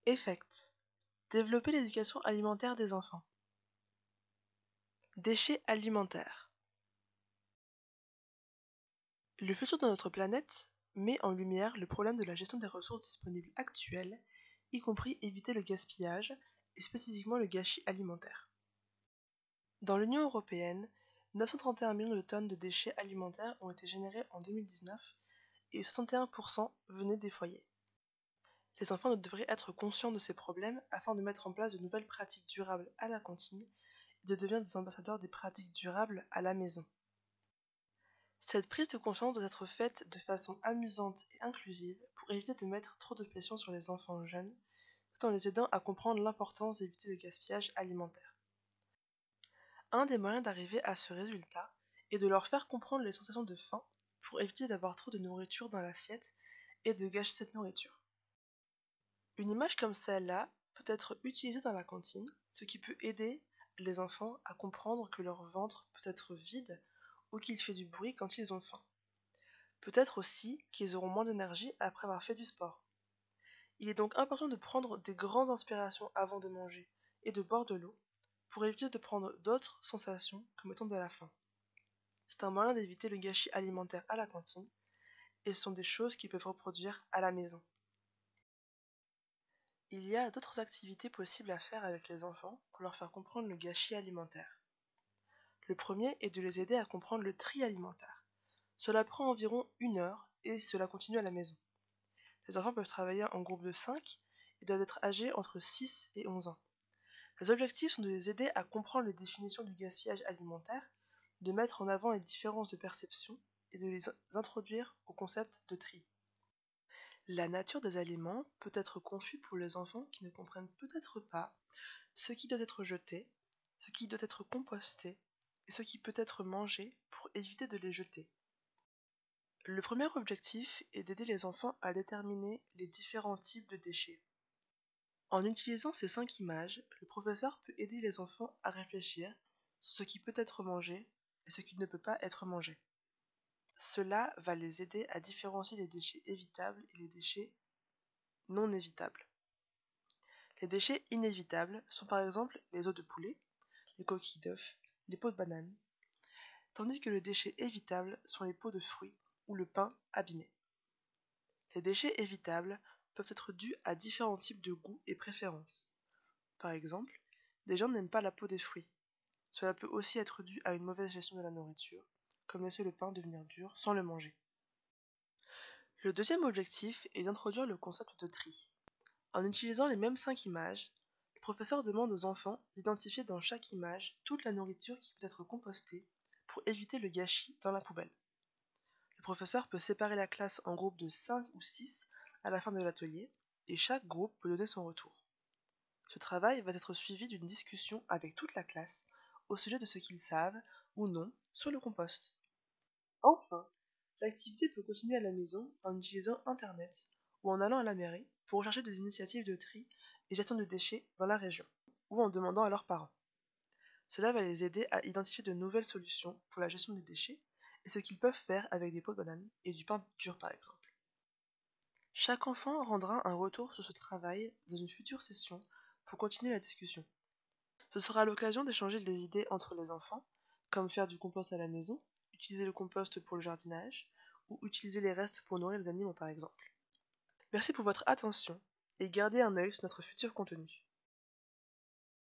Effects. Développer l'éducation alimentaire des enfants. Déchets alimentaires. Le futur de notre planète met en lumière le problème de la gestion des ressources disponibles actuelles, y compris éviter le gaspillage et spécifiquement le gâchis alimentaire. Dans l'Union européenne, 931 millions de tonnes de déchets alimentaires ont été générés en 2019 et 61% venaient des foyers. Les enfants devraient être conscients de ces problèmes afin de mettre en place de nouvelles pratiques durables à la cantine et de devenir des ambassadeurs des pratiques durables à la maison. Cette prise de conscience doit être faite de façon amusante et inclusive pour éviter de mettre trop de pression sur les enfants jeunes, tout en les aidant à comprendre l'importance d'éviter le gaspillage alimentaire. Un des moyens d'arriver à ce résultat est de leur faire comprendre les sensations de faim pour éviter d'avoir trop de nourriture dans l'assiette et de gâcher cette nourriture. Une image comme celle-là peut être utilisée dans la cantine, ce qui peut aider les enfants à comprendre que leur ventre peut être vide ou qu'il fait du bruit quand ils ont faim. Peut-être aussi qu'ils auront moins d'énergie après avoir fait du sport. Il est donc important de prendre des grandes inspirations avant de manger et de boire de l'eau pour éviter de prendre d'autres sensations comme étant de la faim. C'est un moyen d'éviter le gâchis alimentaire à la cantine et ce sont des choses qu'ils peuvent reproduire à la maison. Il y a d'autres activités possibles à faire avec les enfants pour leur faire comprendre le gâchis alimentaire. Le premier est de les aider à comprendre le tri alimentaire. Cela prend environ 1 heure et cela continue à la maison. Les enfants peuvent travailler en groupe de 5 et doivent être âgés entre 6 et 11 ans. Les objectifs sont de les aider à comprendre les définitions du gaspillage alimentaire, de mettre en avant les différences de perception et de les introduire au concept de tri. La nature des aliments peut être confuse pour les enfants qui ne comprennent peut-être pas ce qui doit être jeté, ce qui doit être composté et ce qui peut être mangé pour éviter de les jeter. Le premier objectif est d'aider les enfants à déterminer les différents types de déchets. En utilisant ces 5 images, le professeur peut aider les enfants à réfléchir sur ce qui peut être mangé et ce qui ne peut pas être mangé. Cela va les aider à différencier les déchets évitables et les déchets non évitables. Les déchets inévitables sont par exemple les os de poulet, les coquilles d'œufs, les peaux de banane, tandis que les déchets évitables sont les peaux de fruits ou le pain abîmé. Les déchets évitables peuvent être dus à différents types de goûts et préférences. Par exemple, des gens n'aiment pas la peau des fruits. Cela peut aussi être dû à une mauvaise gestion de la nourriture, comme laisser le pain devenir dur sans le manger. Le deuxième objectif est d'introduire le concept de tri. En utilisant les mêmes 5 images, le professeur demande aux enfants d'identifier dans chaque image toute la nourriture qui peut être compostée pour éviter le gâchis dans la poubelle. Le professeur peut séparer la classe en groupes de 5 ou 6 à la fin de l'atelier et chaque groupe peut donner son retour. Ce travail va être suivi d'une discussion avec toute la classe au sujet de ce qu'ils savent ou non sur le compost. Enfin, l'activité peut continuer à la maison en utilisant Internet ou en allant à la mairie pour rechercher des initiatives de tri et gestion de déchets dans la région, ou en demandant à leurs parents. Cela va les aider à identifier de nouvelles solutions pour la gestion des déchets et ce qu'ils peuvent faire avec des pots de banane et du pain dur par exemple. Chaque enfant rendra un retour sur ce travail dans une future session pour continuer la discussion. Ce sera l'occasion d'échanger des idées entre les enfants, comme faire du compost à la maison, utiliser le compost pour le jardinage, ou utiliser les restes pour nourrir les animaux par exemple. Merci pour votre attention et gardez un œil sur notre futur contenu.